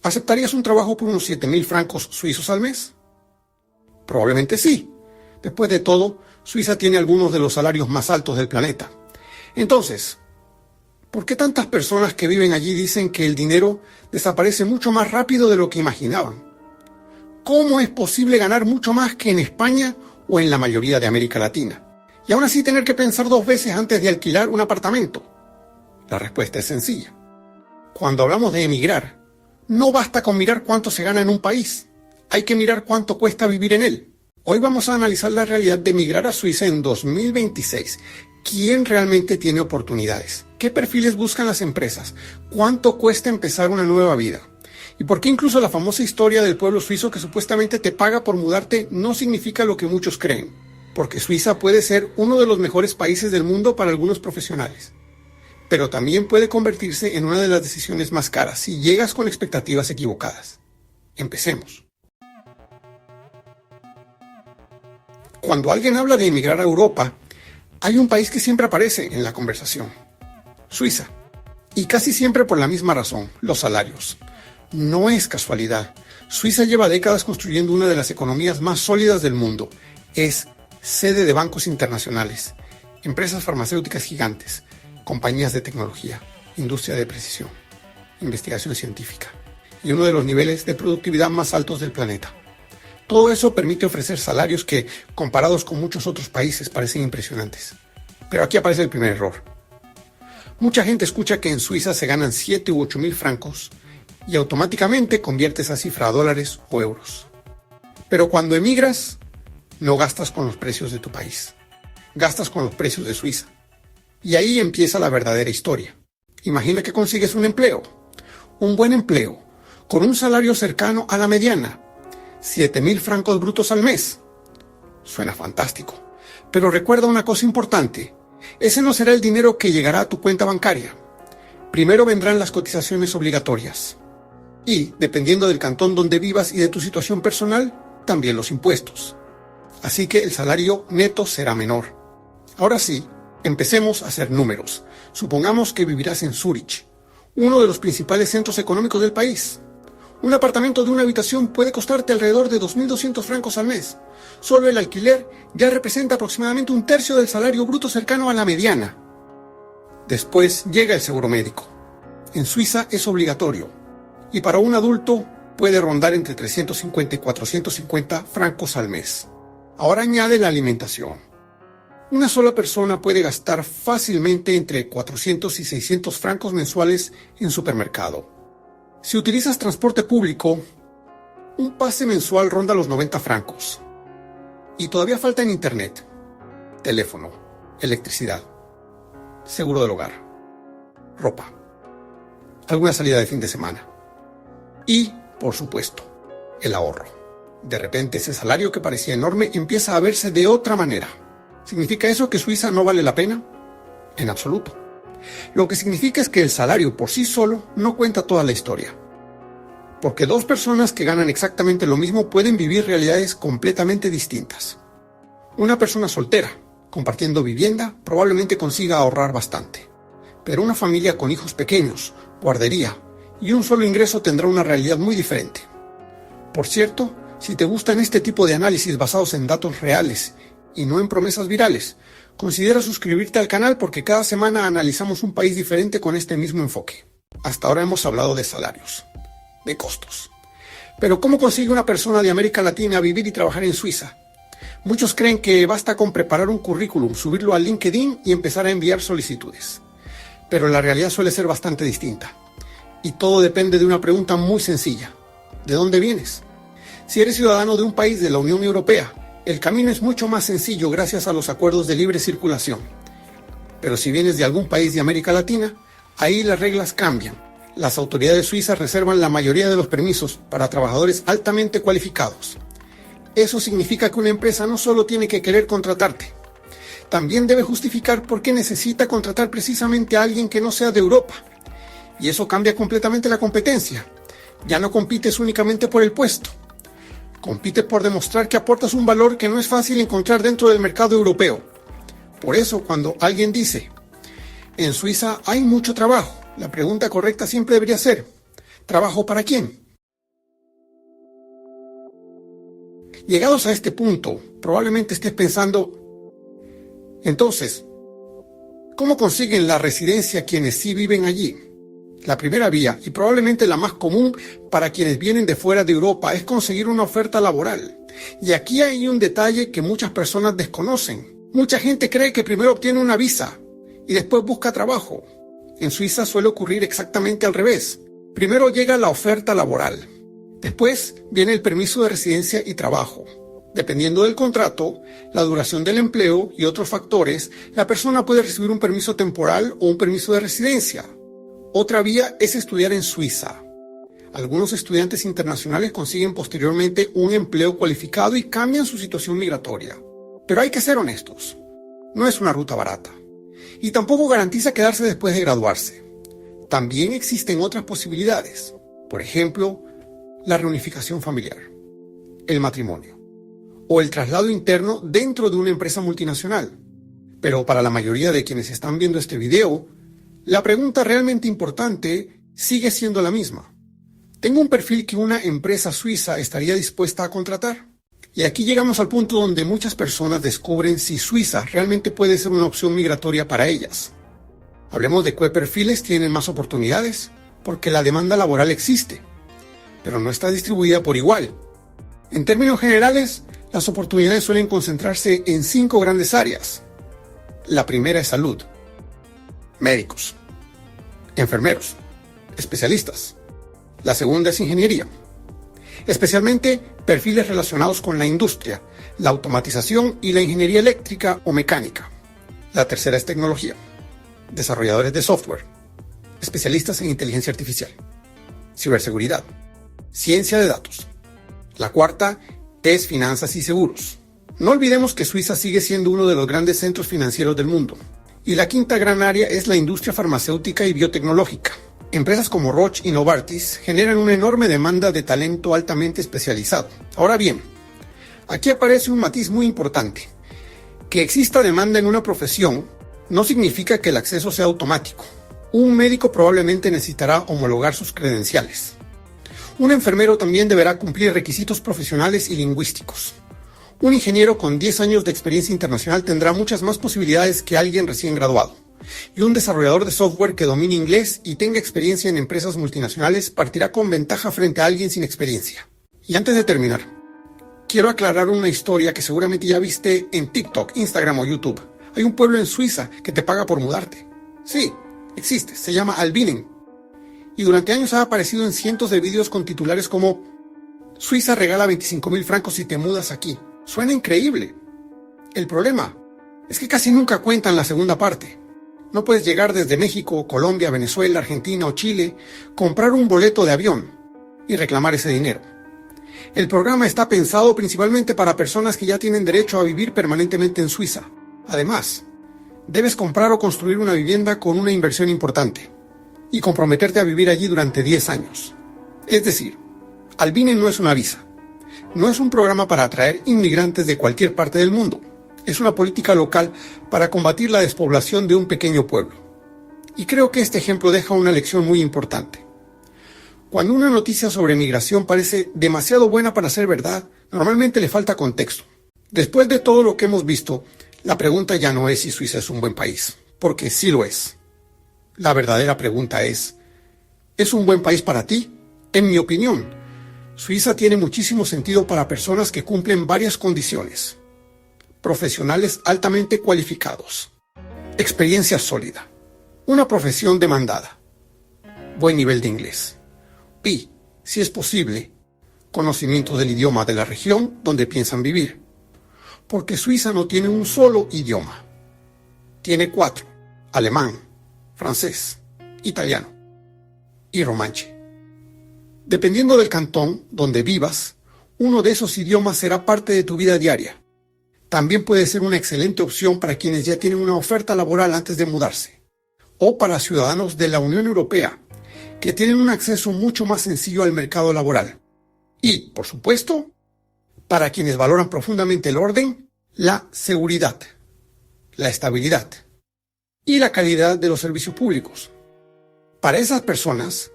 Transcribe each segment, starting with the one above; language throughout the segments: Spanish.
¿Aceptarías un trabajo por unos 7.000 francos suizos al mes? Probablemente sí. Después de todo, Suiza tiene algunos de los salarios más altos del planeta. Entonces, ¿por qué tantas personas que viven allí dicen que el dinero desaparece mucho más rápido de lo que imaginaban? ¿Cómo es posible ganar mucho más que en España o en la mayoría de América Latina? Y aún así tener que pensar 2 veces antes de alquilar un apartamento. La respuesta es sencilla. Cuando hablamos de emigrar, no basta con mirar cuánto se gana en un país. Hay que mirar cuánto cuesta vivir en él. Hoy vamos a analizar la realidad de emigrar a Suiza en 2026. ¿Quién realmente tiene oportunidades? ¿Qué perfiles buscan las empresas? ¿Cuánto cuesta empezar una nueva vida? ¿Y por qué incluso la famosa historia del pueblo suizo que supuestamente te paga por mudarte no significa lo que muchos creen? Porque Suiza puede ser uno de los mejores países del mundo para algunos profesionales. Pero también puede convertirse en una de las decisiones más caras si llegas con expectativas equivocadas. Empecemos. Cuando alguien habla de emigrar a Europa, hay un país que siempre aparece en la conversación: Suiza. Y casi siempre por la misma razón: los salarios. No es casualidad. Suiza lleva décadas construyendo una de las economías más sólidas del mundo. Es sede de bancos internacionales, empresas farmacéuticas gigantes, compañías de tecnología, industria de precisión, investigación científica y uno de los niveles de productividad más altos del planeta. Todo eso permite ofrecer salarios que, comparados con muchos otros países, parecen impresionantes. Pero aquí aparece el primer error. Mucha gente escucha que en Suiza se ganan 7 u 8 mil francos y automáticamente convierte esa cifra a dólares o euros. Pero cuando emigras, no gastas con los precios de tu país. Gastas con los precios de Suiza. Y ahí empieza la verdadera historia. Imagina que consigues un empleo, un buen empleo, con un salario cercano a la mediana, 7.000 francos brutos al mes. Suena fantástico, pero recuerda una cosa importante: ese no será el dinero que llegará a tu cuenta bancaria. Primero vendrán las cotizaciones obligatorias. Y, dependiendo del cantón donde vivas y de tu situación personal, también los impuestos. Así que el salario neto será menor. Ahora sí, empecemos a hacer números. Supongamos que vivirás en Zúrich, uno de los principales centros económicos del país. Un apartamento de una habitación puede costarte alrededor de 2.200 francos al mes. Solo el alquiler ya representa aproximadamente un tercio del salario bruto cercano a la mediana. Después llega el seguro médico. En Suiza es obligatorio y para un adulto puede rondar entre 350 y 450 francos al mes. Ahora añade la alimentación. Una sola persona puede gastar fácilmente entre 400 y 600 francos mensuales en supermercado. Si utilizas transporte público, un pase mensual ronda los 90 francos. Y todavía falta en internet, teléfono, electricidad, seguro del hogar, ropa, alguna salida de fin de semana. Y, por supuesto, el ahorro. De repente ese salario que parecía enorme empieza a verse de otra manera. ¿Significa eso que Suiza no vale la pena? En absoluto. Lo que significa es que el salario por sí solo no cuenta toda la historia. Porque 2 personas que ganan exactamente lo mismo pueden vivir realidades completamente distintas. Una persona soltera, compartiendo vivienda, probablemente consiga ahorrar bastante. Pero una familia con hijos pequeños, guardería y un solo ingreso tendrá una realidad muy diferente. Por cierto, si te gustan este tipo de análisis basados en datos reales y no en promesas virales, considera suscribirte al canal porque cada semana analizamos un país diferente con este mismo enfoque. Hasta ahora hemos hablado de salarios, de costos. Pero ¿cómo consigue una persona de América Latina vivir y trabajar en Suiza? Muchos creen que basta con preparar un currículum, subirlo a LinkedIn y empezar a enviar solicitudes. Pero la realidad suele ser bastante distinta. Y todo depende de una pregunta muy sencilla: ¿de dónde vienes? Si eres ciudadano de un país de la Unión Europea, el camino es mucho más sencillo gracias a los acuerdos de libre circulación. Pero si vienes de algún país de América Latina, ahí las reglas cambian. Las autoridades suizas reservan la mayoría de los permisos para trabajadores altamente cualificados. Eso significa que una empresa no solo tiene que querer contratarte, también debe justificar por qué necesita contratar precisamente a alguien que no sea de Europa. Y eso cambia completamente la competencia. Ya no compites únicamente por el puesto. Compite por demostrar que aportas un valor que no es fácil encontrar dentro del mercado europeo. Por eso, cuando alguien dice: en Suiza hay mucho trabajo, la pregunta correcta siempre debería ser: ¿trabajo para quién? Llegados a este punto, probablemente estés pensando, entonces, ¿cómo consiguen la residencia quienes sí viven allí? La primera vía, y probablemente la más común para quienes vienen de fuera de Europa, es conseguir una oferta laboral. Y aquí hay un detalle que muchas personas desconocen. Mucha gente cree que primero obtiene una visa y después busca trabajo. En Suiza suele ocurrir exactamente al revés. Primero llega la oferta laboral. Después viene el permiso de residencia y trabajo. Dependiendo del contrato, la duración del empleo y otros factores, la persona puede recibir un permiso temporal o un permiso de residencia. Otra vía es estudiar en Suiza. Algunos estudiantes internacionales consiguen posteriormente un empleo cualificado y cambian su situación migratoria. Pero hay que ser honestos. No es una ruta barata. Y tampoco garantiza quedarse después de graduarse. También existen otras posibilidades. Por ejemplo, la reunificación familiar, el matrimonio o el traslado interno dentro de una empresa multinacional. Pero para la mayoría de quienes están viendo este video, la pregunta realmente importante sigue siendo la misma. ¿Tengo un perfil que una empresa suiza estaría dispuesta a contratar? Y aquí llegamos al punto donde muchas personas descubren si Suiza realmente puede ser una opción migratoria para ellas. Hablemos de qué perfiles tienen más oportunidades, porque la demanda laboral existe, pero no está distribuida por igual. En términos generales, las oportunidades suelen concentrarse en 5 grandes áreas. La primera es salud, médicos, enfermeros, especialistas. La segunda es ingeniería, especialmente perfiles relacionados con la industria, la automatización y la ingeniería eléctrica o mecánica. La tercera es tecnología, desarrolladores de software, especialistas en inteligencia artificial, ciberseguridad, ciencia de datos. La cuarta es finanzas y seguros. No olvidemos que Suiza sigue siendo uno de los grandes centros financieros del mundo. Y la quinta gran área es la industria farmacéutica y biotecnológica. Empresas como Roche y Novartis generan una enorme demanda de talento altamente especializado. Ahora bien, aquí aparece un matiz muy importante. Que exista demanda en una profesión no significa que el acceso sea automático. Un médico probablemente necesitará homologar sus credenciales. Un enfermero también deberá cumplir requisitos profesionales y lingüísticos. Un ingeniero con 10 años de experiencia internacional tendrá muchas más posibilidades que alguien recién graduado. Y un desarrollador de software que domine inglés y tenga experiencia en empresas multinacionales partirá con ventaja frente a alguien sin experiencia. Y antes de terminar, quiero aclarar una historia que seguramente ya viste en TikTok, Instagram o YouTube. Hay un pueblo en Suiza que te paga por mudarte. Sí, existe, se llama Albinen. Y durante años ha aparecido en cientos de vídeos con titulares como Suiza regala 25.000 francos si te mudas aquí. Suena increíble. El problema es que casi nunca cuentan la segunda parte. No puedes llegar desde México, Colombia, Venezuela, Argentina o Chile, comprar un boleto de avión y reclamar ese dinero. El programa está pensado principalmente para personas que ya tienen derecho a vivir permanentemente en Suiza. Además, debes comprar o construir una vivienda con una inversión importante y comprometerte a vivir allí durante 10 años. Es decir, Albinen no es una visa. No es un programa para atraer inmigrantes de cualquier parte del mundo. Es una política local para combatir la despoblación de un pequeño pueblo. Y creo que este ejemplo deja una lección muy importante. Cuando una noticia sobre migración parece demasiado buena para ser verdad, normalmente le falta contexto. Después de todo lo que hemos visto, la pregunta ya no es si Suiza es un buen país, porque sí lo es. La verdadera pregunta ¿es un buen país para ti? En mi opinión, Suiza tiene muchísimo sentido para personas que cumplen varias condiciones. Profesionales altamente cualificados, experiencia sólida, una profesión demandada, buen nivel de inglés y, si es posible, conocimiento del idioma de la región donde piensan vivir. Porque Suiza no tiene un solo idioma. Tiene 4, alemán, francés, italiano y romanche. Dependiendo del cantón donde vivas, uno de esos idiomas será parte de tu vida diaria. También puede ser una excelente opción para quienes ya tienen una oferta laboral antes de mudarse, o para ciudadanos de la Unión Europea, que tienen un acceso mucho más sencillo al mercado laboral. Y, por supuesto, para quienes valoran profundamente el orden, la seguridad, la estabilidad y la calidad de los servicios públicos. Para esas personas,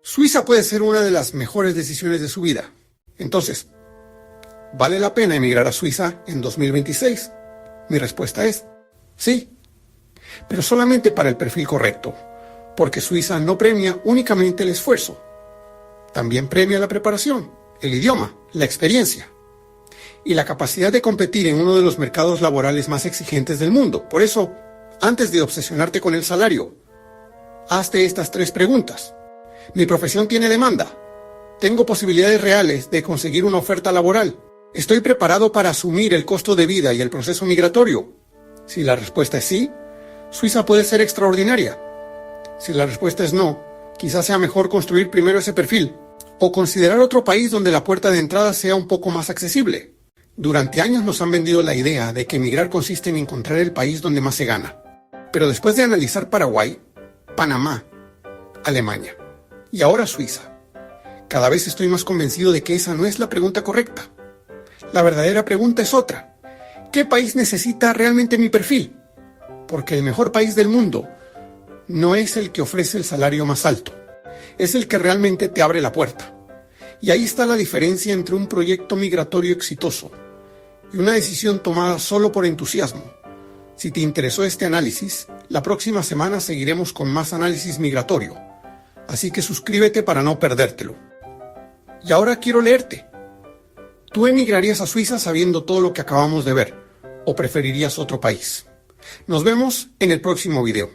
Suiza puede ser una de las mejores decisiones de su vida. Entonces, ¿Vale la pena emigrar a Suiza en 2026? Mi respuesta es sí, pero solamente para el perfil correcto, porque Suiza no premia únicamente el esfuerzo, también premia la preparación, el idioma, la experiencia y la capacidad de competir en uno de los mercados laborales más exigentes del mundo. Por eso, antes de obsesionarte con el salario, hazte estas 3 preguntas. ¿Mi profesión tiene demanda? ¿Tengo posibilidades reales de conseguir una oferta laboral? ¿Estoy preparado para asumir el costo de vida y el proceso migratorio? Si la respuesta es sí, Suiza puede ser extraordinaria. Si la respuesta es no, quizás sea mejor construir primero ese perfil o considerar otro país donde la puerta de entrada sea un poco más accesible. Durante años nos han vendido la idea de que emigrar consiste en encontrar el país donde más se gana. Pero después de analizar Paraguay, Panamá, Alemania y ahora Suiza, cada vez estoy más convencido de que esa no es la pregunta correcta. La verdadera pregunta es otra. ¿Qué país necesita realmente mi perfil? Porque el mejor país del mundo no es el que ofrece el salario más alto, es el que realmente te abre la puerta. Y ahí está la diferencia entre un proyecto migratorio exitoso y una decisión tomada solo por entusiasmo. Si te interesó este análisis, la próxima semana seguiremos con más análisis migratorio, así que suscríbete para no perdértelo. Y ahora quiero leerte. ¿Tú emigrarías a Suiza sabiendo todo lo que acabamos de ver, o preferirías otro país? Nos vemos en el próximo video.